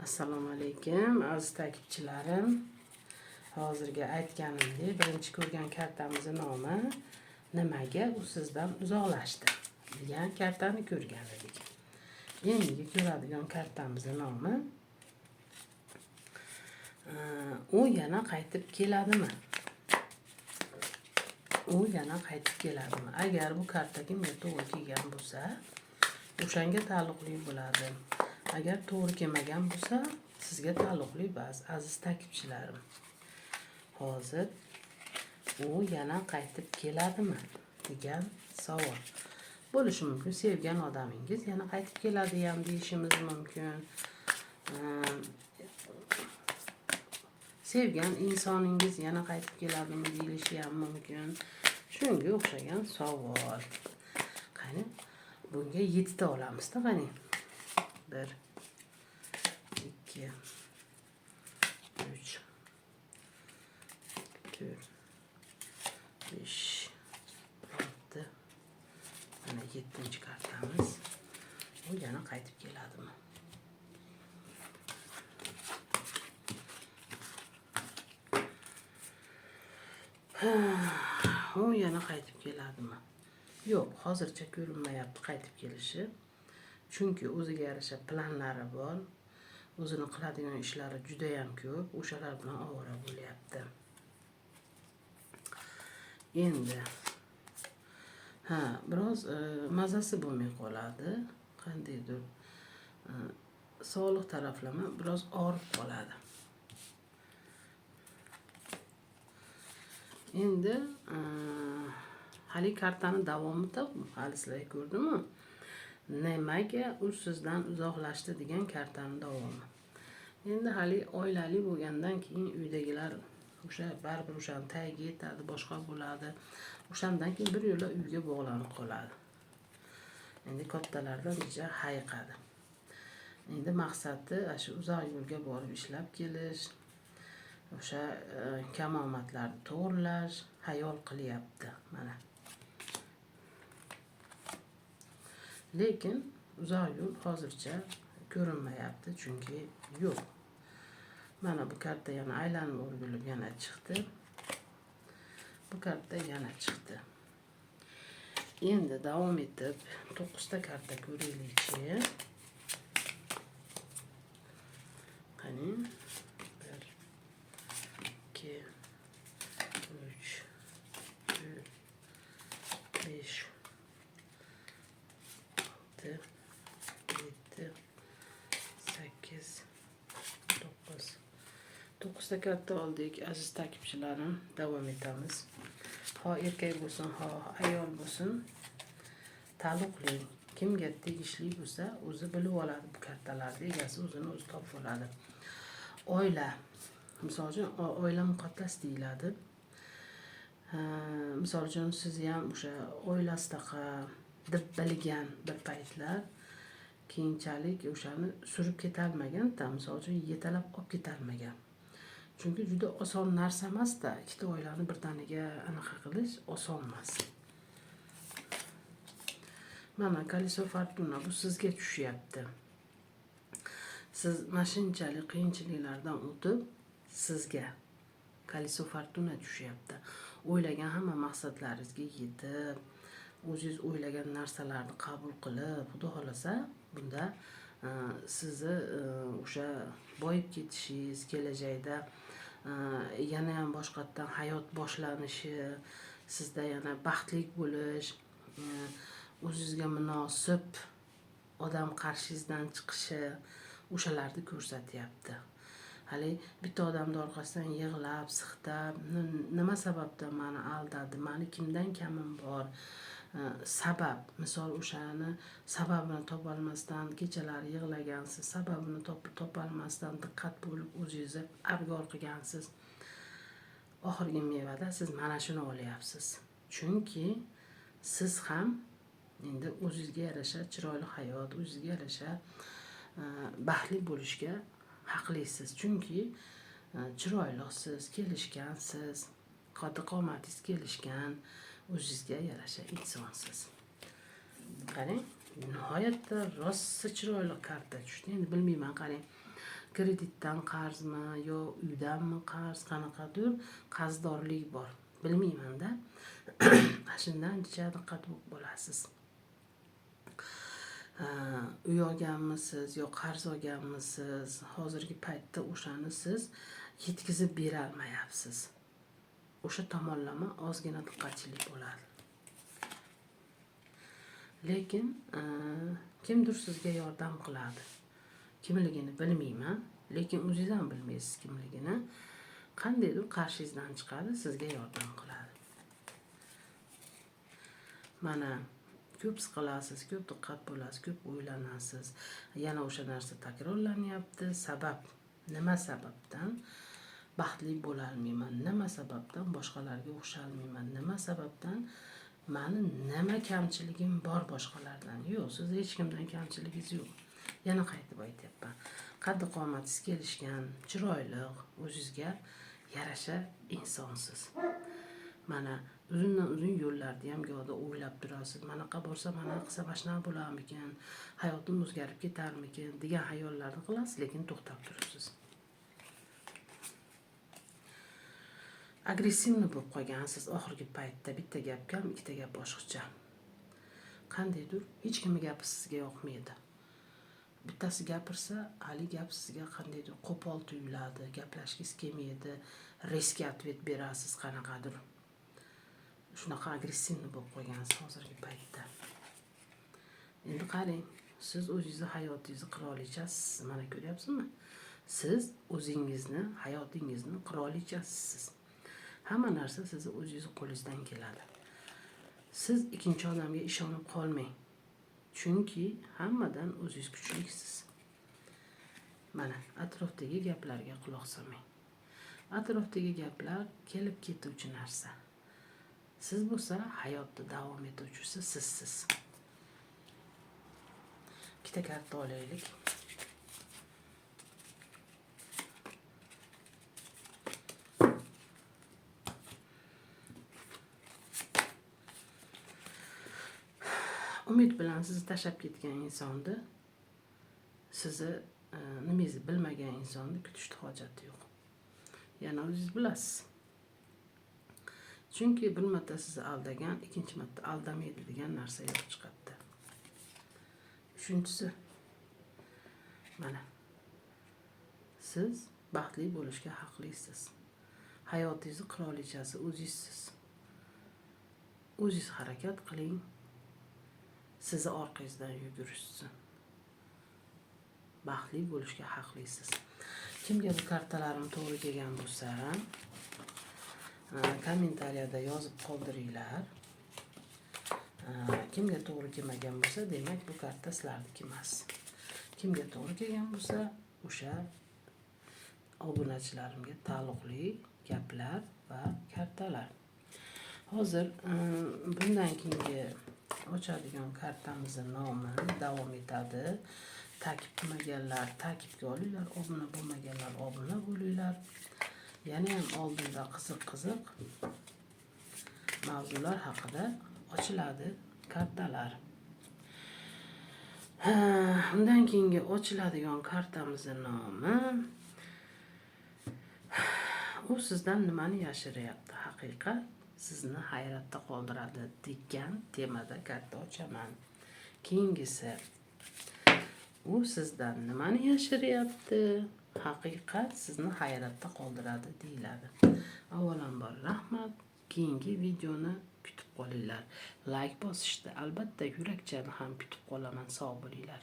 Assalomu alaykum aziz takipchilarim. Hozirgi aytganimdek, birinchi ko'rgan kartamizning nomi nimaga u sizdan uzoqlashdi degan kartani ko'rgan edik. Endi ko'radigan kartamizning nomi u yana qaytib keladimi? U yana qaytib keladimi? Agar bu karta kimga to'g'ri kelgan bo'lsa, o'shanga taalluqli bo'ladi. Agar to'g'ri kelmagan bo'lsa, sizga taalluqli emas, aziz takipchilarim. Hozir u yana qaytib keladimi degan savol bo'lishi mumkin. Sevgan odamingiz yana qaytib keladi ham deyishimiz mumkin. Sevgan insoningiz yana qaytib keladimi deyilishi ham mumkin. Shunga o'xshagan savol. Qani bunga 7 ta olamizda, qani. 1 2 3 4 5 6 mana 7-chi kartamiz. U yana qaytib keladimi? U yana qaytib keladimi? Yo'q, hozircha ko'rinmayapti qaytib kelishi. Chunki o'ziga yarasha planlari bor. O'zini qiladigan ishlari juda ham ko'p. O'shalar bilan ovora bo'lyapti. Endi biroz mazasi bo'lmay qoladi. Qandaydir sog'liq taraflama biroz og'rib qoladi. Endi hali kartani davomida hali sizlar ko'rdimi? Nimaga u sizdan uzoqlashdi degan kartani davomi. Endi hali oilali bo'lgandan keyin uydagilar o'sha baribir o'shani tagiga yetadi, boshqa bo'ladi. O'shandan keyin bir yo'la uyga bog'lanib qoladi. Endi kattalardan juda hayiqadi. Endi maqsadi shu uzoq yo'lga borib ishlab kelish, o'sha kamomatlarni to'g'rilash, hayol qilyapti mana. Lekin uzoq yo'l hozircha ko'rinmayapti, chunki yo'q. Mana bu karta yana aylanib o'rgilib yana chiqdi. Bu karta yana chiqdi. Endi davom etib 9 ta karta ko'raylikchi. Qani 1 2 3 4 5 6 7 8 9 ta karta oldik aziz takipchilarim. Davom etamiz. Ha erkak bo'lsin, ha ayol bo'lsin, taalluqli, kimga tegishli bo'lsa, o'zi bilib oladi bu kartalarni, egasi o'zini o'zi topib oladi. Oila, misol uchun oila muqaddas deyiladi. Misol uchun siz ham o'sha oilasidaqa deb bilgan bir paytlar keyinchalik o'shani surib ketolmagan-da, misol uchun yetalab olib ketolmagan. Chunki juda oson narsa emas-da, ikkita oilani birdaniga anaqa qilish oson emas. Mana Kaliso Fortuna bu sizga tushyapti. Siz mashinchalik qiyinchiliklardan o'tib, sizga Kaliso Fortuna tushyapti. O'ylagan hamma maqsadlaringizga yetib, o'zingiz o'ylagan narsalarni qabul qilib, xudo xolasa, bunda sizni o'sha boyib ketishingiz, kelajakda yana ham boshqatdan hayot boshlanishi, sizda yana baxtli bo'lish, o'zingizga munosib odam qarshingizdan chiqishi, o'shalarni ko'rsatyapti. Hali bitta odamni orqasidan yig'lab, siqtab, nima sababdan meni aldadi, meni kimdan kamim bor, sabab, misol o'shani sababini topolmasdan kechalari yig'lagansiz, sababini topolmasdan diqqat bo'lib o'zingizni abgor qilgansiz. Oxirgi mevada siz mana shuni olyapsiz. Chunki siz ham endi o'zingizga yarasha chiroyli hayot, o'zingizga yarasha baxtli bo'lishga haqlisiz. Chunki chiroylisiz, kelishgansiz, qod-qomatingiz kelishgan, o'zingizga yarasha insonsiz. Qarang, nihoyatda rosa chiroyli karta tushdi. Endi bilmayman, qarang. kreditdan qarzmi yo uydanmi qarz, qanaqadir qarzdorlik bor, bilmaymanda. Shundan jicha diqqat bo'lasiz. Uy olganmisiz yo qarz olganmisiz, hozirgi paytda o'shani siz yetkazib bera olmayapsiz. O'sha tomonlama ozgina diqqatchilik bo'ladi. Lekin kimdir sizga yordam qiladi. Kimligini bilmayman, lekin o'zingiz ham bilmaysiz kimligini. Qandaydir qarshingizdan chiqadi, sizga yordam qiladi. Mana ko'p siqilasiz, ko'p diqqat bo'lasiz, ko'p o'ylanasiz. Yana o'sha narsa takrorlanyapti. Sabab, nima sababdan baxtli bo'la olmayman? Nima sababdan boshqalarga o'xshalmayman? Nima sababdan mani nima kamchiligim bor boshqalardan? Yo'q, siz hech kimdan kamchiligingiz yo'q. Yana qaytib aytyapman. Qaddi qomatingiz kelishgan, chiroyli, o'zingizga yarasha insonsiz. Mana uzundan uzun yo'llarni ham go'da o'ylab turasiz. Manaqa bo'lsa, mana qilsa bashna bo'larmikan, hayotim o'zgarib ketarmikan degan xayollarni qilasiz, lekin to'xtab turasiz. Agressivni bo'lib qolgansiz oxirgi paytda. Bitta gap kam, ikkita gap boshqacha. Qandaydir hech kimning gapi sizga yoqmaydi. Bittasi gapirsa, hali gap sizga qandaydir qo'pol tuyuladi, gaplashgingiz kelmaydi, risk atvet berasiz qanaqadir. Shunaqa agressivni bo'lib qolgansiz hozirgi paytda. Endi qarang, siz o'zingizni hayotingizni qirolichasiz, mana ko'ryapsizmi? Siz o'zingizni, hayotingizni qirolichasiz. Hamma narsa sizni o'zingizni qo'lingizdan keladi. Siz ikkinchi odamga ishonib qolmang. Chunki hammadan o'zingiz kuchliksiz. Mana atrofdagi gaplarga quloq solmang. Atrofdagi gaplar kelib ketuvchi narsa. Siz bo'lsa hayotda davom etuvchisi sizsiz. Ikkita karta olaylik. Umid bilan sizni tashlab ketgan insonni, sizni nimangizni bilmagan insonni kutishni hojati yo'q. Yana o'zingiz bilasiz. Chunki bir marta sizni aldagan, ikkinchi marta aldamaydi degan narsa yo'q chiqadi. Uchinchisi, mana siz baxtli bo'lishga haqlisiz. Hayotingizni qirolichasi o'zingizsiz. O'zingiz harakat qiling. Sizni orqangizdan yugurishsin. Baxtli bo'lishga haqlisiz. Kimga bu kartalarim to'g'ri kelgan bo'lsa, kommentariyada yozib qoldiringlar. Kimga to'g'ri kelmagan bo'lsa, demak bu karta sizlarniki emas. Kimga to'g'ri kelgan bo'lsa, o'sha obunachilarimga taalluqli gaplar va kartalar. Hozir bundan keyingi ochadigan kartamizning nomi davom etadi. Takib qilmaganlar takibga olinglar, obuna bo'lmaganlar obuna bo'linglar. Yana ham oldinda qiziq mavzular haqida ochiladi kartalar. Undan keyingi ochiladigan kartamizning nomi u sizdan nimani yashiryapti? Haqiqat sizni hayratda qoldiradi degan temada karta ochaman. Keyingisi u sizdan nimani yashiryapti? Haqiqat sizni hayratda qoldiradi deyiladi. Avvalambor rahmat. Keyingi videoni kutib qolinglar. Like bosishda albatta yurakchani ham kutib qolaman. Sog' bo'linglar.